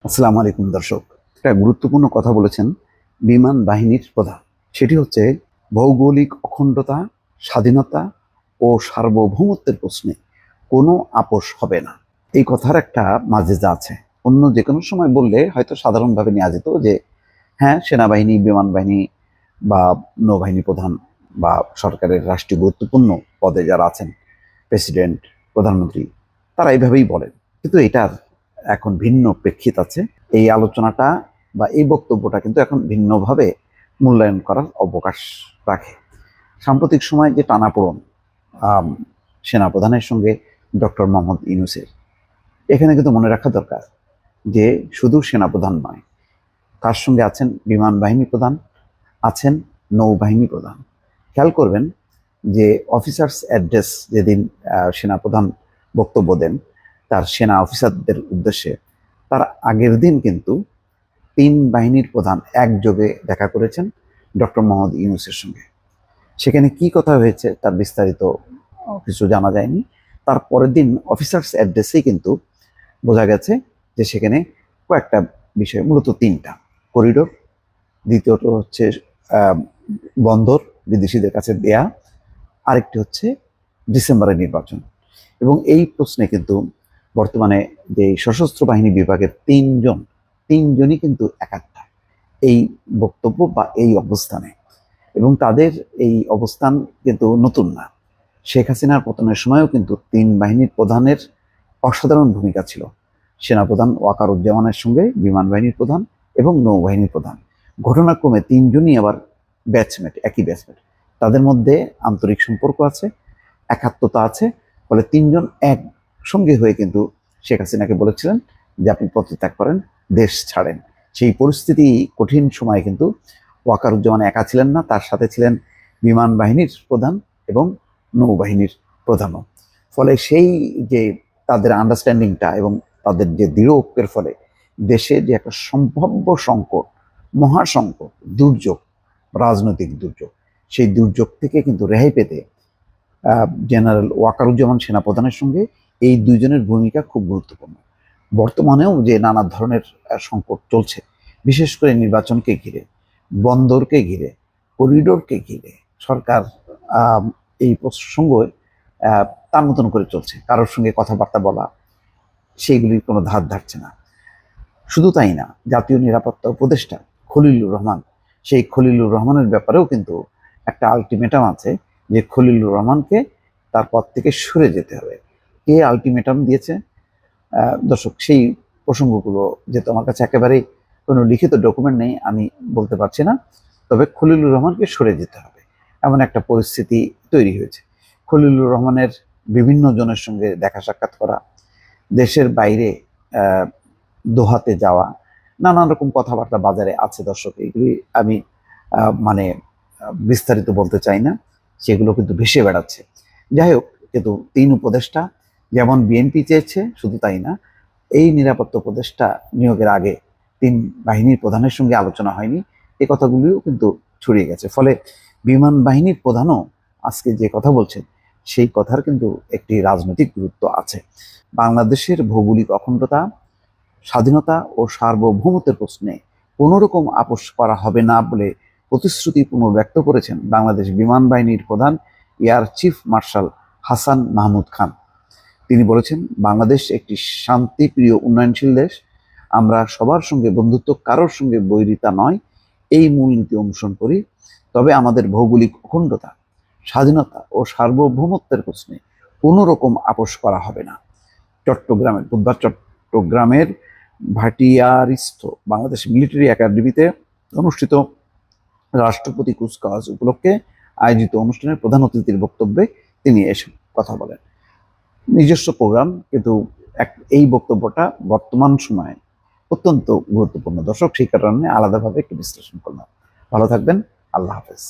আসসালামু আলাইকুম দর্শক। একটা গুরুত্বপূর্ণ কথা বলেছেন বিমান বাহিনীর প্রধান। সেটি হচ্ছে ভৌগোলিক অখণ্ডতা, স্বাধীনতা ও সার্বভৌমত্বের প্রশ্নে কোনো আপোষ হবে না। এই কথার একটা মাজেজা আছে। অন্য যে কোনো সময় বললে হয়তো সাধারণভাবে নেওয়া যেত যে হ্যাঁ, সেনাবাহিনী, বিমান বাহিনী বা নৌবাহিনী প্রধান বা সরকারের রাষ্ট্রীয় গুরুত্বপূর্ণ পদে যারা আছেন, প্রেসিডেন্ট, প্রধানমন্ত্রী, তারা এইভাবেই বলেন। কিন্তু এটার এখন ভিন্ন প্রেক্ষিত আছে। এই আলোচনাটা বা এই বক্তব্যটা কিন্তু এখন ভিন্নভাবে মূল্যায়ন করার অবকাশ রাখে। সাম্প্রতিক সময় যে টানাপোড়েন সেনাপ্রধানের সঙ্গে ডক্টর মোহাম্মদ ইউনূসের, এখানে কিন্তু মনে রাখা দরকার যে শুধু সেনাপ্রধান নয়, তার সঙ্গে আছেন বিমান বাহিনী প্রধান, আছেন নৌবাহিনী প্রধান। খেয়াল করবেন যে অফিসার্স অ্যাড্রেস যেদিন সেনাপ্রধান বক্তব্য দেন তার সেনা অফিসারদের উদ্দেশ্যে, তার আগের দিন কিন্তু তিন বাহিনীর প্রধান একযোগে দেখা করেছেন ডক্টর মোহাম্মদ ইউনূসের সঙ্গে। সেখানে কি কথা হয়েছে তার বিস্তারিত কিছু জানা যায়নি। তার পরের দিন অফিসার্স অ্যাড্রেসেই কিন্তু বোঝা গেছে যে সেখানে কয়েকটা বিষয়, মূলত তিনটা: করিডোর, দ্বিতীয়ত হচ্ছে বন্দর বিদেশিদের কাছে দেয়া, আরেকটি হচ্ছে ডিসেম্বরের নির্বাচন। এবং এই প্রশ্নে কিন্তু বর্তমানে যে সশস্ত্র বাহিনী বিভাগের তিনজনই কিন্তু একাত্ম এই বক্তব্য বা এই অবস্থানে। এবং তাদের এই অবস্থান কিন্তু নতুন না। শেখ হাসিনার পতনের সময়ও কিন্তু তিন বাহিনীর প্রধানের অসাধারণ ভূমিকা ছিল। সেনাপ্রধান ওয়াকারুজ্জামানের সঙ্গে বিমান বাহিনীর প্রধান এবং নৌবাহিনীর প্রধান, ঘটনাক্রমে তিনজনই আবার ব্যাচমেট, একই ব্যাচমেট। তাদের মধ্যে আন্তরিক সম্পর্ক আছে, একাত্মতা আছে। ফলে তিনজন একসঙ্গে হয়ে কিন্তু শেখ হাসিনাকে বলেছিলেন যে আপনি পদত্যাগ করেন, দেশ ছাড়েন। সেই পরিস্থিতি কঠিন সময় কিন্তু ওয়াকারুজ্জামান একা ছিলেন না, তার সাথে ছিলেন বিমান বাহিনীর প্রধান এবং নৌবাহিনীর প্রধানও। ফলে সেই যে তাদের আন্ডারস্ট্যান্ডিংটা এবং তাদের যে দৃঢ় ঐক্যের ফলে দেশে যে একটা সম্ভাব্য সংকট, মহাসংকট, দুর্যোগ, রাজনৈতিক দুর্যোগ, সেই দুর্যোগ থেকে কিন্তু রেহাই পেতে জেনারেল ওয়াকারুজ্জামান সেনাপ্রধানের সঙ্গে এই দুইজনের ভূমিকা খুব গুরুত্বপূর্ণ। বর্তমানেও যে নানা ধরনের সংকট চলছে, বিশেষ করে নির্বাচনকে ঘিরে, বন্দরকে ঘিরে, করিডোরকে ঘিরে, সরকার এই প্রসঙ্গে তার মতন করে চলছে। কারোর সঙ্গে কথাবার্তা বলা, সেইগুলির কোনো ধার ধারছে না। শুধু তাই না, জাতীয় নিরাপত্তা উপদেষ্টা খলিলুর রহমান, সেই খলিলুর রহমানের ব্যাপারেও কিন্তু একটা আলটিমেটাম আছে যে খলিলুর রহমানকে তার পদ থেকে সরে যেতে হবে। কে আলটিমেটাম দিয়েছে দর্শক, সেই প্রসঙ্গগুলো যেহেতু আমার কাছে একেবারেই কোনো লিখিত ডকুমেন্ট নেই, আমি বলতে পারছি না। তবে খলিলুর রহমানকে সরে যেতে হবে, এমন একটা পরিস্থিতি তৈরি হয়েছে। খলিলুর রহমানের বিভিন্ন জনের সঙ্গে দেখা সাক্ষাৎ করা, দেশের বাইরে দোহাতে যাওয়া, নানান রকম কথাবার্তা বাজারে আছে দর্শক। এগুলি আমি মানে বিস্তারিত বলতে চাই না, সেগুলো কিন্তু ভেসে বেড়াচ্ছে। যাই হোক, কিন্তু তিন উপদেষ্টা যেমন বিএনপি চেয়েছে, শুধু তাই না, এই নিরাপত্তা উপদেষ্টা নিয়োগের আগে তিন বাহিনীর প্রধানের সঙ্গে আলোচনা হয়নি, এই কথাগুলিও কিন্তু ছড়িয়ে গেছে। ফলে বিমান বাহিনীর প্রধানও আজকে যে কথা বলছেন, সেই কথার কিন্তু একটি রাজনৈতিক গুরুত্ব আছে। বাংলাদেশের ভৌগোলিক অখণ্ডতা, স্বাধীনতা ও সার্বভৌমত্বের প্রশ্নে কোনো রকম আপোষ করা হবে না বলে প্রতিশ্রুতি পুনর্ব্যক্ত করেছেন বাংলাদেশ বিমান বাহিনীর প্রধান air chief marshal Hasan Mahmud Khan. তিনি বলেছেন, বাংলাদেশ একটি শান্তিপ্রিয় উন্নয়নশীল দেশ। আমরা সবার সঙ্গে বন্ধুত্ব, কারোর সঙ্গে বৈরিতা নয়, এই মূলনীতি অনুসরণ করি। তবে আমাদের ভৌগোলিক অখণ্ডতা, স্বাধীনতা ও সার্বভৌমত্বের প্রশ্নে কোনো রকম আপোষ করা হবে না। বুধবার চট্টগ্রামের ভাটিয়ারিস্থ বাংলাদেশ মিলিটারি একাডেমিতে অনুষ্ঠিত রাষ্ট্রপতি কুচকাওয়াজ উপলক্ষে আয়োজিত অনুষ্ঠানের প্রধান অতিথির বক্তব্যে তিনি এসব কথা বলেন। নিজস্ব প্রোগ্রাম, কিন্তু এই বক্তব্যটা বর্তমান সময়ে অত্যন্ত গুরুত্বপূর্ণ দর্শক, সেই কারণে আলাদাভাবে একটু বিশ্লেষণ করলাম। ভালো থাকবেন, আল্লাহ হাফেজ।